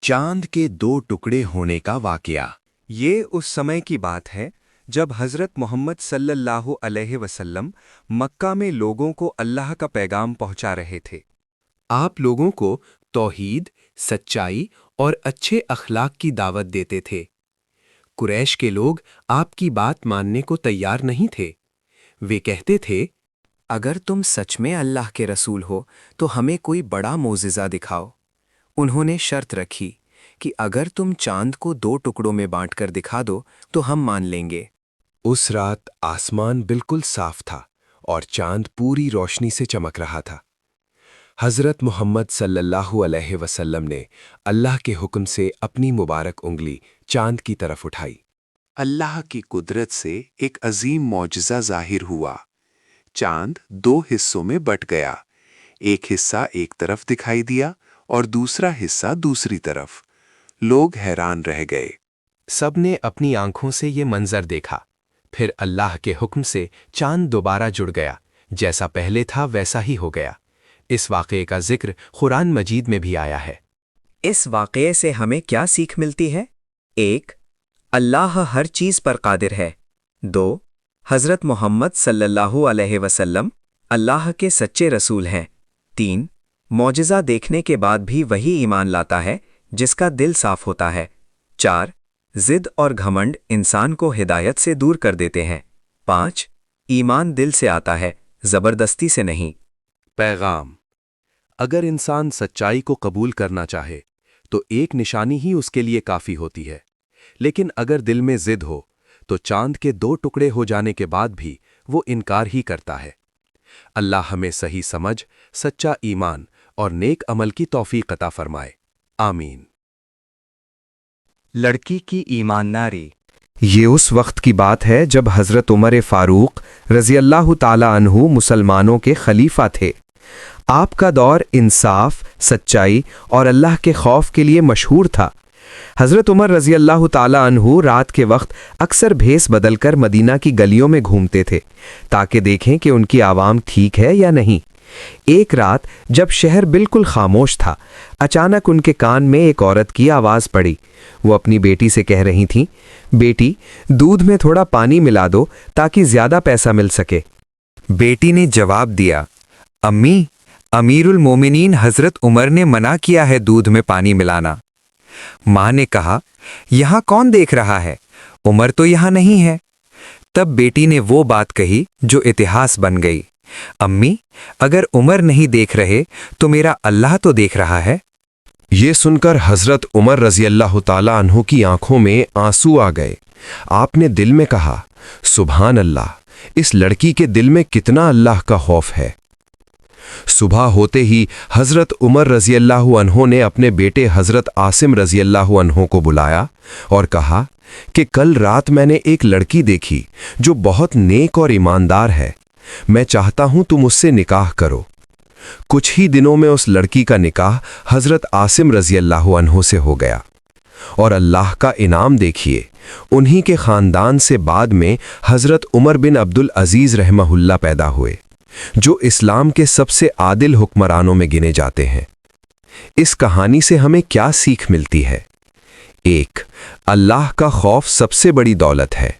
चांद के 2 टुकड़े होने का वाकया। ये उस समय की बात है जब हज़रत मोहम्मद सल्लल्लाहु अलैहि वसल्लम मक्का में लोगों को अल्लाह का पैगाम पहुंचा रहे थे। आप लोगों को तौहीद, सच्चाई और अच्छे अखलाक की दावत देते थे। कुरैश के लोग आपकी बात मानने को तैयार नहीं थे। वे कहते थे, अगर तुम सच में अल्लाह के रसूल हो तो हमें कोई बड़ा मोजिज़ा दिखाओ। उन्होंने शर्त रखी कि अगर तुम चांद को 2 टुकड़ों में बांटकर दिखा दो तो हम मान लेंगे। उस रात आसमान बिल्कुल साफ था और चांद पूरी रोशनी से चमक रहा था। हज़रत मोहम्मद सल्लल्लाहु अलैहि वसल्लम ने अल्लाह के हुक्म से अपनी मुबारक उंगली चांद की तरफ उठाई। अल्लाह की कुदरत से एक अजीम मौजज़ा ज़ाहिर हुआ। चांद 2 हिस्सों में बट गया। एक हिस्सा एक तरफ दिखाई दिया और दूसरा हिस्सा दूसरी तरफ। लोग हैरान रह गए। सबने अपनी आंखों से ये मंजर देखा। फिर अल्लाह के हुक्म से चांद दोबारा जुड़ गया। जैसा पहले था वैसा ही हो गया। इस वाक़े का जिक्र कुरान मजीद में भी आया है। इस वाक़े से हमें क्या सीख मिलती है? 1. अल्लाह हर चीज़ पर कादिर है। 2. हज़रत मोहम्मद सल्लल्लाहु अलैहि वसल्लम अल्लाह के सच्चे रसूल हैं। 3. मौजिज़ा देखने के बाद भी वही ईमान लाता है जिसका दिल साफ होता है। 4. ज़िद और घमंड इंसान को हिदायत से दूर कर देते हैं। 5. ईमान दिल से आता है, ज़बरदस्ती से नहीं। पैगाम: अगर इंसान सच्चाई को कबूल करना चाहे तो एक निशानी ही उसके लिए काफ़ी होती है, लेकिन अगर दिल में ज़िद हो तो चांद के 2 टुकड़े हो जाने के बाद भी वो इनकार ही करता है। अल्लाह हमें सही समझ, सच्चा ईमान और नेक अमल की तौफीक अता फरमाए। आमीन। लड़की की ईमानदारी। ये उस वक्त की बात है जब हज़रत उमर फ़ारूक रज़ी अल्लाह ताला अन्हु मुसलमानों के खलीफा थे। आपका दौर इंसाफ, सच्चाई और अल्लाह के खौफ के लिए मशहूर था। हज़रत उमर रज़ी अल्लाह ताला अन्हु रात के वक्त अक्सर भेस बदलकर मदीना की गलियों में घूमते थे ताकि देखें कि उनकी आवाम ठीक है या नहीं। एक रात जब शहर बिल्कुल खामोश था, अचानक उनके कान में एक औरत की आवाज़ पड़ी। वो अपनी बेटी से कह रही थीं, बेटी, दूध में थोड़ा पानी मिला दो ताकि ज़्यादा पैसा मिल सके। बेटी ने जवाब दिया, अम्मी, अमीरुल मोमिनीन हज़रत उमर ने मना किया है दूध में पानी मिलाना। माँ ने कहा, यहाँ कौन देख रहा है? उमर तो यहाँ नहीं है। तब बेटी ने वो बात कही जो इतिहास बन गई, अम्मी, अगर उमर नहीं देख रहे तो मेरा अल्लाह तो देख रहा है। ये सुनकर हज़रत उमर रज़ी अल्लाह ताला अन्हु की आंखों में आंसू आ गए। आपने दिल में कहा, सुभान अल्लाह, इस लड़की के दिल में कितना अल्लाह का खौफ है। सुबह होते ही हज़रत उमर रज़ी अल्लाह अन्हु ने अपने बेटे हज़रत आसिम रज़ी अल्लाह अन्हु को बुलाया और कहा कि कल रात मैंने एक लड़की देखी जो बहुत नेक और ईमानदार है। मैं चाहता हूं तुम उससे निकाह करो। कुछ ही दिनों में उस लड़की का निकाह हज़रत आसिम रज़ी अल्लाह अन्हु से हो गया। और अल्लाह का इनाम देखिए, उन्हीं के ख़ानदान से बाद में हज़रत उमर बिन अब्दुल अज़ीज़ रहमहुल्लाह पैदा हुए, जो इस्लाम के सबसे आदिल हुक्मरानों में गिने जाते हैं। इस कहानी से हमें क्या सीख मिलती है? 1. अल्लाह का खौफ सबसे बड़ी दौलत है।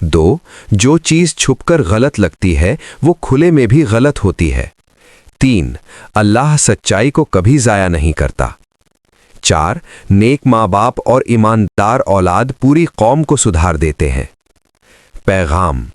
2. जो चीज़ छुपकर गलत लगती है वो खुले में भी गलत होती है। 3. अल्लाह सच्चाई को कभी ज़ाया नहीं करता। 4. नेक माँ बाप और ईमानदार औलाद पूरी कौम को सुधार देते हैं। पैगाम: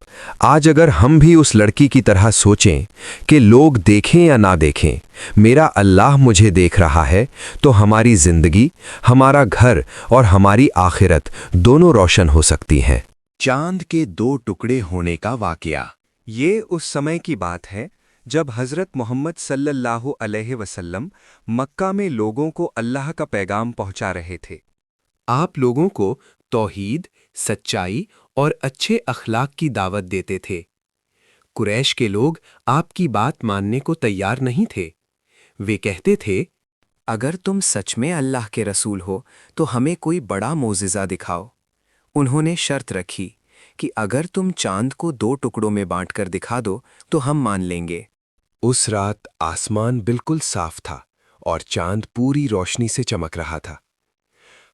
आज अगर हम भी उस लड़की की तरह सोचें कि लोग देखें या ना देखें, मेरा अल्लाह मुझे देख रहा है, तो हमारी जिंदगी, हमारा घर और हमारी आखिरत दोनों रोशन हो सकती हैं। चांद के 2 टुकड़े होने का वाकया। ये उस समय की बात है जब हज़रत मोहम्मद सल्लल्लाहु अलैहि वसल्लम मक्का में लोगों को अल्लाह का पैगाम पहुंचा रहे थे। आप लोगों को तौहीद, सच्चाई और अच्छे अखलाक की दावत देते थे। कुरैश के लोग आपकी बात मानने को तैयार नहीं थे। वे कहते थे, अगर तुम सच में अल्लाह के रसूल हो तो हमें कोई बड़ा मोजिज़ा दिखाओ। उन्होंने शर्त रखी कि अगर तुम चांद को 2 टुकड़ों में बांटकर दिखा दो तो हम मान लेंगे। उस रात आसमान बिल्कुल साफ था और चांद पूरी रोशनी से चमक रहा था।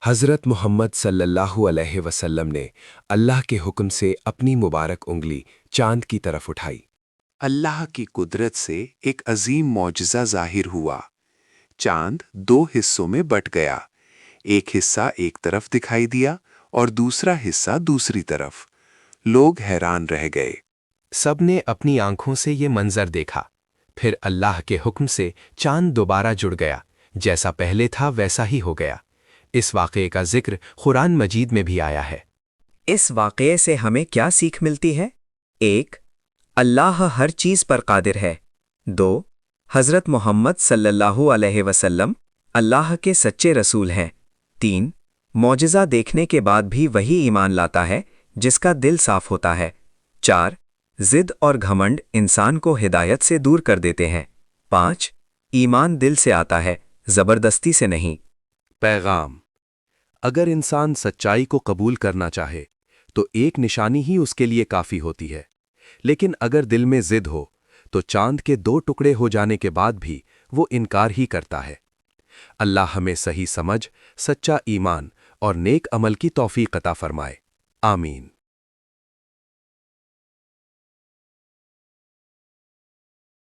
حضرت محمد صلی اللہ علیہ وسلم نے اللہ کے حکم سے اپنی مبارک انگلی چاند کی طرف اٹھائی۔ اللہ کی قدرت سے ایک عظیم معجزہ ظاہر ہوا۔ چاند دو حصوں میں بٹ گیا، ایک حصہ ایک طرف دکھائی دیا اور دوسرا حصہ دوسری طرف۔ لوگ حیران رہ گئے۔ سب نے اپنی آنکھوں سے یہ منظر دیکھا۔ پھر اللہ کے حکم سے چاند دوبارہ جڑ گیا، جیسا پہلے تھا ویسا ہی ہو گیا۔ اس واقعے کا ذکر قرآن مجید میں بھی آیا ہے۔ اس واقعے سے ہمیں کیا سیکھ ملتی ہے؟ 1. اللہ ہر چیز پر قادر ہے۔ 2. حضرت محمد صلی اللہ علیہ وسلم اللہ کے سچے رسول ہیں۔ 3. معجزہ دیکھنے کے بعد بھی وہی ایمان لاتا ہے جس کا دل صاف ہوتا ہے۔ 4. ضد اور گھمنڈ انسان کو ہدایت سے دور کر دیتے ہیں۔ 5. ایمان دل سے آتا ہے، زبردستی سے نہیں۔ پیغام: اگر انسان سچائی کو قبول کرنا چاہے تو ایک نشانی ہی اس کے لیے کافی ہوتی ہے، لیکن اگر دل میں ضد ہو تو چاند کے 2 ٹکڑے ہو جانے کے بعد بھی وہ انکار ہی کرتا ہے۔ اللہ ہمیں صحیح سمجھ، سچا ایمان اور نیک عمل کی توفیق عطا فرمائے۔ آمین۔